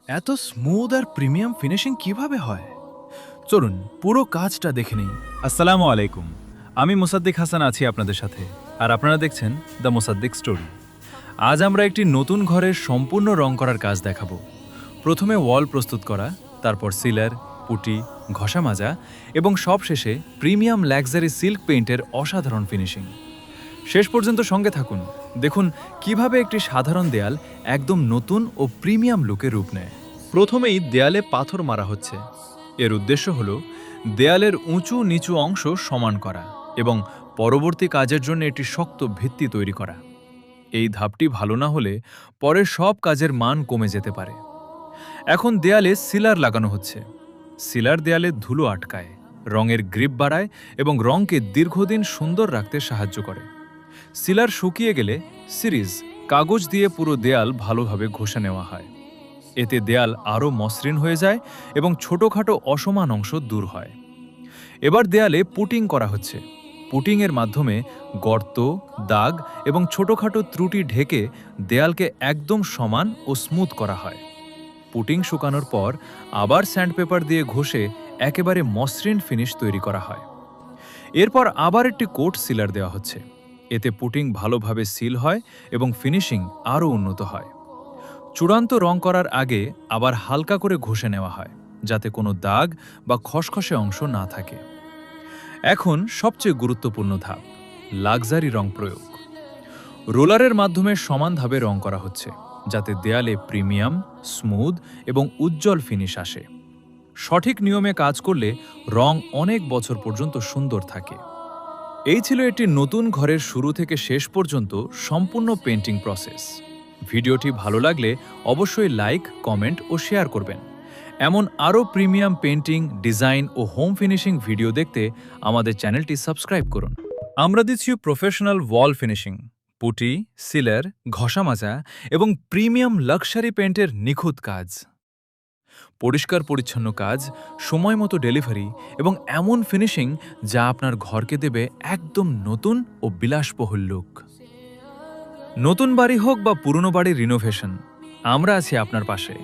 এত স্মুথ আর premium finishing কিভাবে হয়? চলুন পুরো কাজটা দেখে নিই। আসসালামু আলাইকুম। আমি মোসাদ্দিক হাসান আছি আপনাদের সাথে, আর আপনারা দেখছেন দ্য মোসাদ্দিক স্টোরি। আজ আমরা একটি নতুন ঘরের সম্পূর্ণ রং করার কাজ দেখাবো। প্রথমে ওয়াল প্রস্তুত করা, তারপর সিলার, পুটি, ঘষা মাজা এবং সবশেষে প্রিমিয়াম লাক্সারি সিল্ক পেইন্টের অসাধারণ ফিনিশিং। শেষ পর্যন্ত সঙ্গে থাকুন, দেখুন কিভাবে একটি সাধারণ দেয়াল একদম নতুন ও প্রিমিয়াম লুকে রূপ নেয়। প্রথমেই দেয়ালে পাথর মারা হচ্ছে। এর উদ্দেশ্য হল দেয়ালের উঁচু নিচু অংশ সমান করা এবং পরবর্তী কাজের জন্য একটি শক্ত ভিত্তি তৈরি করা। এই ধাপটি ভালো না হলে পরের সব কাজের মান কমে যেতে পারে। এখন দেয়ালে সিলার লাগানো হচ্ছে। সিলার দেয়ালে ধুলো আটকায়, রঙের গ্রিপ বাড়ায় এবং রঙকে দীর্ঘদিন সুন্দর রাখতে সাহায্য করে। সিলার শুকিয়ে গেলে সিরিজ কাগজ দিয়ে পুরো দেয়াল ভালোভাবে ঘষে নেওয়া হয়। এতে দেয়াল আরও মসৃণ হয়ে যায় এবং ছোটখাটো অসমান অংশ দূর হয়। এবার দেয়ালে পুটিং করা হচ্ছে। পুটিংয়ের মাধ্যমে গর্ত, দাগ এবং ছোটখাটো ত্রুটি ঢেকে দেয়ালকে একদম সমান ও স্মুথ করা হয়। পুটিং শুকানোর পর আবার স্যান্ডপেপার দিয়ে ঘষে একেবারে মসৃণ ফিনিশ তৈরি করা হয়। এরপর আবার একটি কোট সিলার দেওয়া হচ্ছে। এতে পুটিং ভালোভাবে সিল হয় এবং ফিনিশিং আরও উন্নত হয়। চূড়ান্ত রং করার আগে আবার হালকা করে ঘষে নেওয়া হয়, যাতে কোনো দাগ বা খসখসে অংশ না থাকে। এখন সবচেয়ে গুরুত্বপূর্ণ ধাপ, লাক্সারি রং প্রয়োগ। রোলারের মাধ্যমে সমানভাবে রং করা হচ্ছে, যাতে দেয়ালে প্রিমিয়াম, স্মুথ এবং উজ্জ্বল ফিনিশ আসে। সঠিক নিয়মে কাজ করলে রং অনেক বছর পর্যন্ত সুন্দর থাকে। এই ছিল একটি নতুন ঘরের শুরু থেকে শেষ পর্যন্ত সম্পূর্ণ পেইন্টিং প্রসেস। ভিডিওটি ভালো লাগলে অবশ্যই লাইক, কমেন্ট ও শেয়ার করবেন। এমন আরও প্রিমিয়াম পেইন্টিং, ডিজাইন ও হোম ফিনিশিং ভিডিও দেখতে আমাদের চ্যানেলটি সাবস্ক্রাইব করুন। আমরা দিচ্ছি প্রফেশনাল ওয়াল ফিনিশিং, পুটি, সিলার, ঘষা মাজা এবং প্রিমিয়াম লাক্সারি পেইন্টের নিখুঁত কাজ। পরিষ্কার পরিচ্ছন্ন কাজ, সময় মতো ডেলিভারি এবং এমন ফিনিশিং যা আপনার ঘরকে দেবে একদম নতুন ও বিলাসবহুল লুক। নতুন বাড়ি হোক বা পুরনো বাড়ির রিনোভেশন, আমরা আছি আপনার পাশে।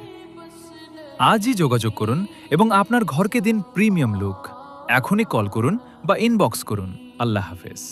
আজই যোগাযোগ করুন এবং আপনার ঘরকে দিন প্রিমিয়াম লুক। এখনই কল করুন বা ইনবক্স করুন। আল্লাহ হাফেজ।